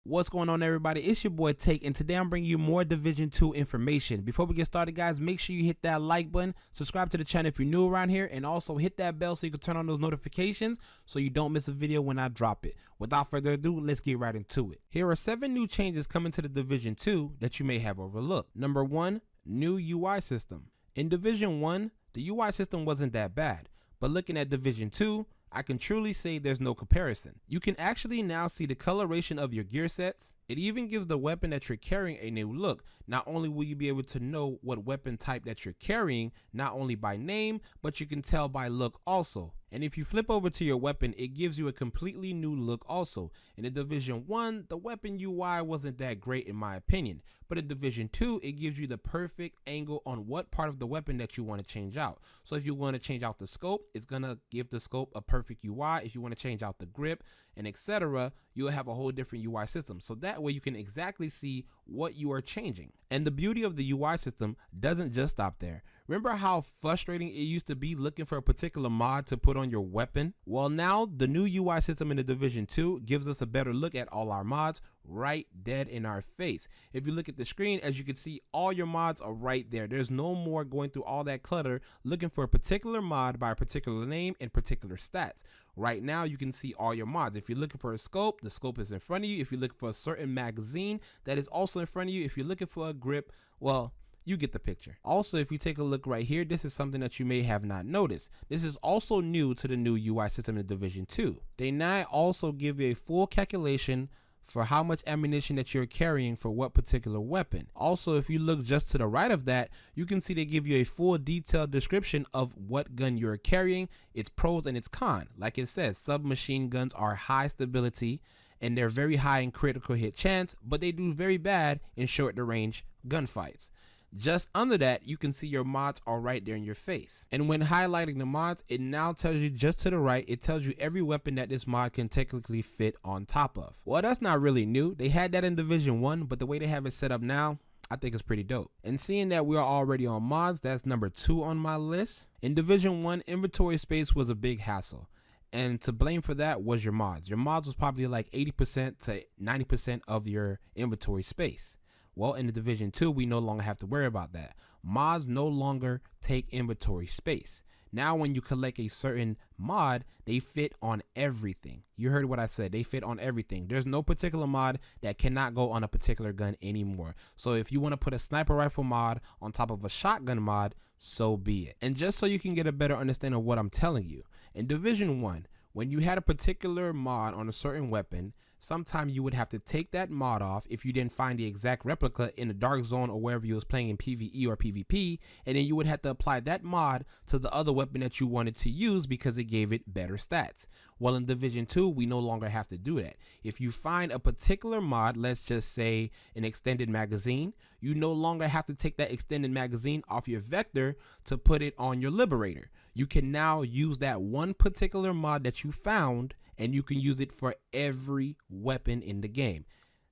What's going on, everybody? It's your boy Take, and today I'm bringing you more Division 2 information. Before we get started, guys, make sure you hit that like button, subscribe to the channel if you're new around here, and also hit that bell so you can turn on those notifications so you don't miss a video when I drop it. Without further ado, let's get right into it. Here are 7 new changes coming to the Division 2 that you may have overlooked. Number 1, new UI system. In Division 1, the UI system wasn't that bad, but looking at Division 2, I can truly say there's no comparison. You can actually now see the coloration of your gear sets. It even gives the weapon that you're carrying a new look. Not only will you be able to know what weapon type that you're carrying, not only by name, but you can tell by look also. And if you flip over to your weapon, it gives you a completely new look also. In the Division 1, the weapon UI wasn't that great in my opinion, but in Division 2, it gives you the perfect angle on what part of the weapon that you want to change out. So if you want to change out the scope, it's going to give the scope a perfect UI. If you want to change out the grip and etc., you'll have a whole different UI system. So that way you can exactly see what you are changing. And the beauty of the UI system doesn't just stop there. Remember how frustrating it used to be looking for a particular mod to put on your weapon? Well, now the new UI system in the Division 2 gives us a better look at all our mods right dead in our face. If you look at the screen, as you can see, all your mods are right there. There's no more going through all that clutter looking for a particular mod by a particular name and particular stats. Right now you can see all your mods. If you're looking for a scope, the scope is in front of you. If you're looking for a certain magazine, that is also in front of you. If you're looking for a grip, well, you get the picture. Also, if you take a look right here, this is something that you may have not noticed. This is also new to the new UI system in Division 2. They now also give you a full calculation for how much ammunition that you're carrying for what particular weapon. Also, if you look just to the right of that, you can see they give you a full detailed description of what gun you're carrying, its pros and its cons. Like it says, submachine guns are high stability and they're very high in critical hit chance, but they do very bad in short range gunfights. Just under that, you can see your mods are right there in your face. And when highlighting the mods, it now tells you just to the right, it tells you every weapon that this mod can technically fit on top of. Well, that's not really new. They had that in Division 1, but the way they have it set up now, I think it's pretty dope. And seeing that we are already on mods, that's number 2 on my list. In Division 1, inventory space was a big hassle. And to blame for that was your mods. Your mods was probably like 80% to 90% of your inventory space. Well, in the Division 2, we no longer have to worry about that. Mods no longer take inventory space. Now, when you collect a certain mod, they fit on everything. You heard what I said. They fit on everything. There's no particular mod that cannot go on a particular gun anymore. So if you want to put a sniper rifle mod on top of a shotgun mod, so be it. And just so you can get a better understanding of what I'm telling you, in Division 1, when you had a particular mod on a certain weapon, sometimes you would have to take that mod off if you didn't find the exact replica in the dark zone or wherever you was playing in PvE or PvP, and then you would have to apply that mod to the other weapon that you wanted to use because it gave it better stats. Well, in Division 2, we no longer have to do that. If you find a particular mod, let's just say an extended magazine, you no longer have to take that extended magazine off your vector to put it on your liberator. You can now use that one particular mod that you found and you can use it for every weapon in the game.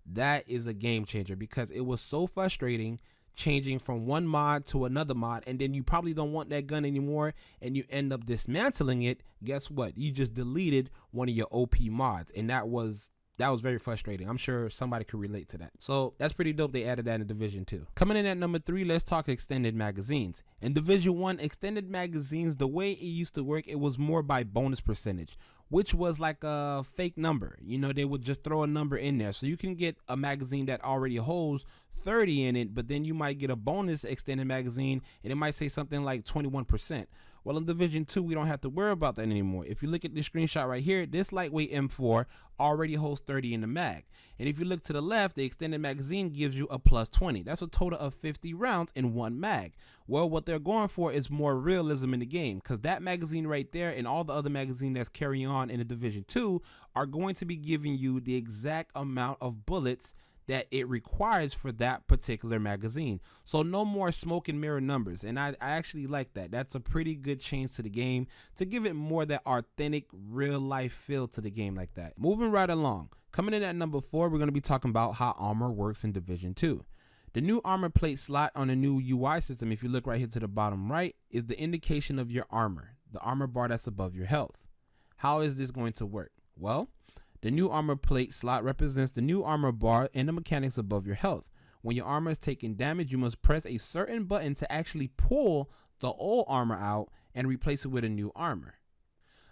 That is a game changer because it was so frustrating changing from one mod to another mod, and then you probably don't want that gun anymore and you end up dismantling it. Guess what? You just deleted one of your OP mods, and that was very frustrating. I'm sure somebody could relate to that. So that's pretty dope. They added that in Division 2. Coming in at number 3, let's talk extended magazines. In Division 1, extended magazines, the way it used to work, it was more by bonus percentage, which was like a fake number. You know, they would just throw a number in there. So you can get a magazine that already holds 30 in it, but then you might get a bonus extended magazine and it might say something like 21%. Well, in Division 2, we don't have to worry about that anymore. If you look at this screenshot right here, this lightweight M4 already holds 30 in the mag. And if you look to the left, the extended magazine gives you a plus 20. That's a total of 50 rounds in one mag. Well, what they're going for is more realism in the game, because that magazine right there and all the other magazines that's carrying on in the Division 2 are going to be giving you the exact amount of bullets that it requires for that particular magazine. So no more smoke and mirror numbers, and I actually like that. That's a pretty good change to the game to give it more that authentic real life feel to the game like that. Moving right along, coming in at number 4, we're going to be talking about how armor works in Division 2. The new armor plate slot on the new UI system, if you look right here to the bottom right, is the indication of your armor, the armor bar that's above your health. How is this going to work? Well, The new armor plate slot represents the new armor bar and the mechanics above your health. When your armor is taking damage, you must press a certain button to actually pull the old armor out and replace it with a new armor.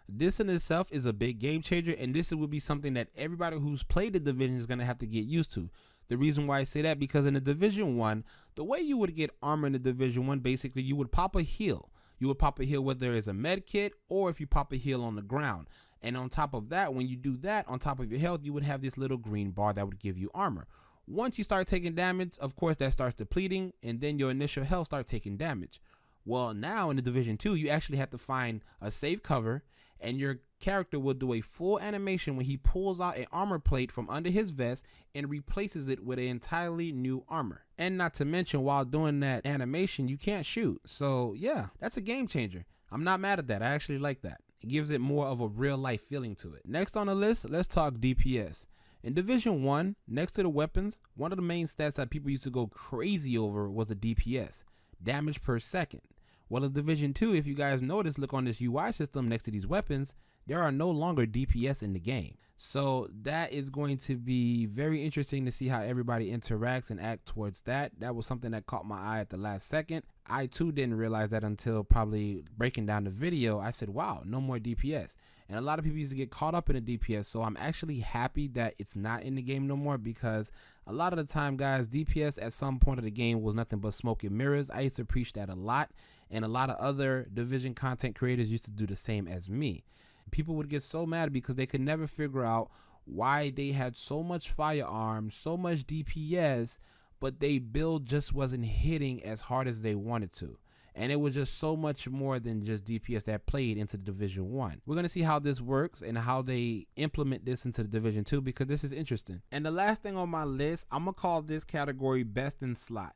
This in itself is a big game changer, and this would be something that everybody who's played the Division is going to have to get used to. The reason why I say that, because in the Division 1, the way you would get armor in the Division 1, basically you would pop a heal. You would pop a heal whether it's a med kit or if you pop a heal on the ground. And on top of that, when you do that, on top of your health, you would have this little green bar that would give you armor. Once you start taking damage, of course, that starts depleting, and then your initial health starts taking damage. Well, now in the Division 2, you actually have to find a safe cover, and your character will do a full animation when he pulls out an armor plate from under his vest and replaces it with an entirely new armor. And not to mention, while doing that animation, you can't shoot. So yeah, that's a game changer. I'm not mad at that. I actually like that. It gives it more of a real life feeling to it. Next on the list, let's talk DPS. In Division 1, next to the weapons, one of the main stats that people used to go crazy over was the DPS, damage per second. Well, in Division 2, if you guys notice, look on this UI system next to these weapons, there are no longer DPS in the game. So that is going to be very interesting to see how everybody interacts and act towards that. That was something that caught my eye at the last second. I too didn't realize that until probably breaking down the video. I said, wow, no more DPS. And a lot of people used to get caught up in the DPS. So I'm actually happy that it's not in the game no more, because a lot of the time, guys, DPS at some point of the game was nothing but smoke and mirrors. I used to preach that a lot. And a lot of other Division content creators used to do the same as me. People would get so mad because they could never figure out why they had so much firearms, so much DPS, but they build just wasn't hitting as hard as they wanted to. And it was just so much more than just DPS that played into the Division 1. We're going to see how this works and how they implement this into the Division 2, because this is interesting. And the last thing on my list, I'm going to call this category best in slot.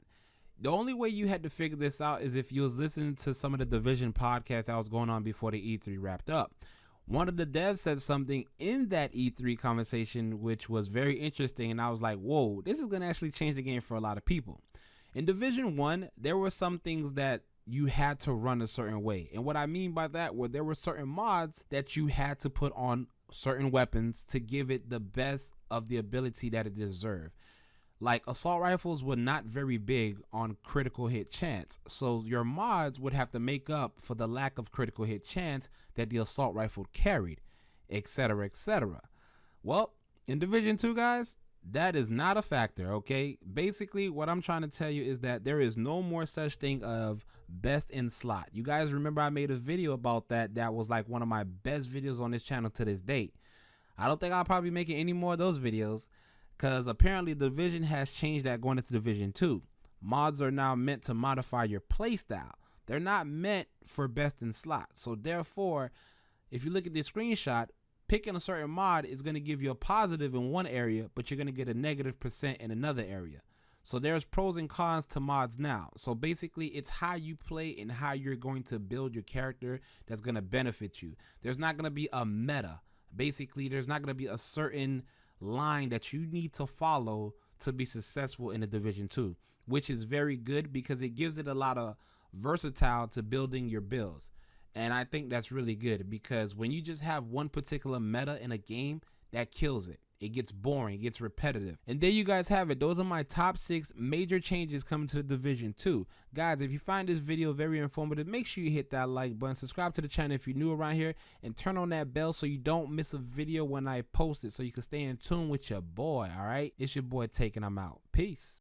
The only way you had to figure this out is if you was listening to some of the Division podcasts that was going on before the E3 wrapped up. One of the devs said something in that E3 conversation which was very interesting, and I was like, whoa, this is going to actually change the game for a lot of people. In Division 1, there were some things that you had to run a certain way. And what I mean by that, were there were certain mods that you had to put on certain weapons to give it the best of the ability that it deserved. Like, assault rifles were not very big on critical hit chance, so your mods would have to make up for the lack of critical hit chance that the assault rifle carried, etc., etc. Well, in Division 2, guys, that is not a factor, okay? Basically, what I'm trying to tell you is that there is no more such thing of best in slot. You guys remember I made a video about that. That was like one of my best videos on this channel to this date. I don't think I'll probably be making any more of those videos, because apparently Division has changed that going into Division 2. Mods are now meant to modify your playstyle. They're not meant for best in slot. So therefore, if you look at this screenshot, picking a certain mod is going to give you a positive in one area, but you're going to get a negative % in another area. So there's pros and cons to mods now. So basically, it's how you play and how you're going to build your character that's going to benefit you. There's not going to be a meta. Basically, there's not going to be a certain line that you need to follow to be successful in the Division 2, which is very good because it gives it a lot of versatile to building your builds. And I think that's really good, because when you just have one particular meta in a game, that kills it. It gets boring, it gets repetitive. And there you guys have it. Those are my top 6 major changes coming to the Division 2. Guys, if you find this video very informative, make sure you hit that like button, subscribe to the channel if you're new around here, and turn on that bell so you don't miss a video when I post it, so you can stay in tune with your boy, all right? It's your boy Take, and I'm out. Peace.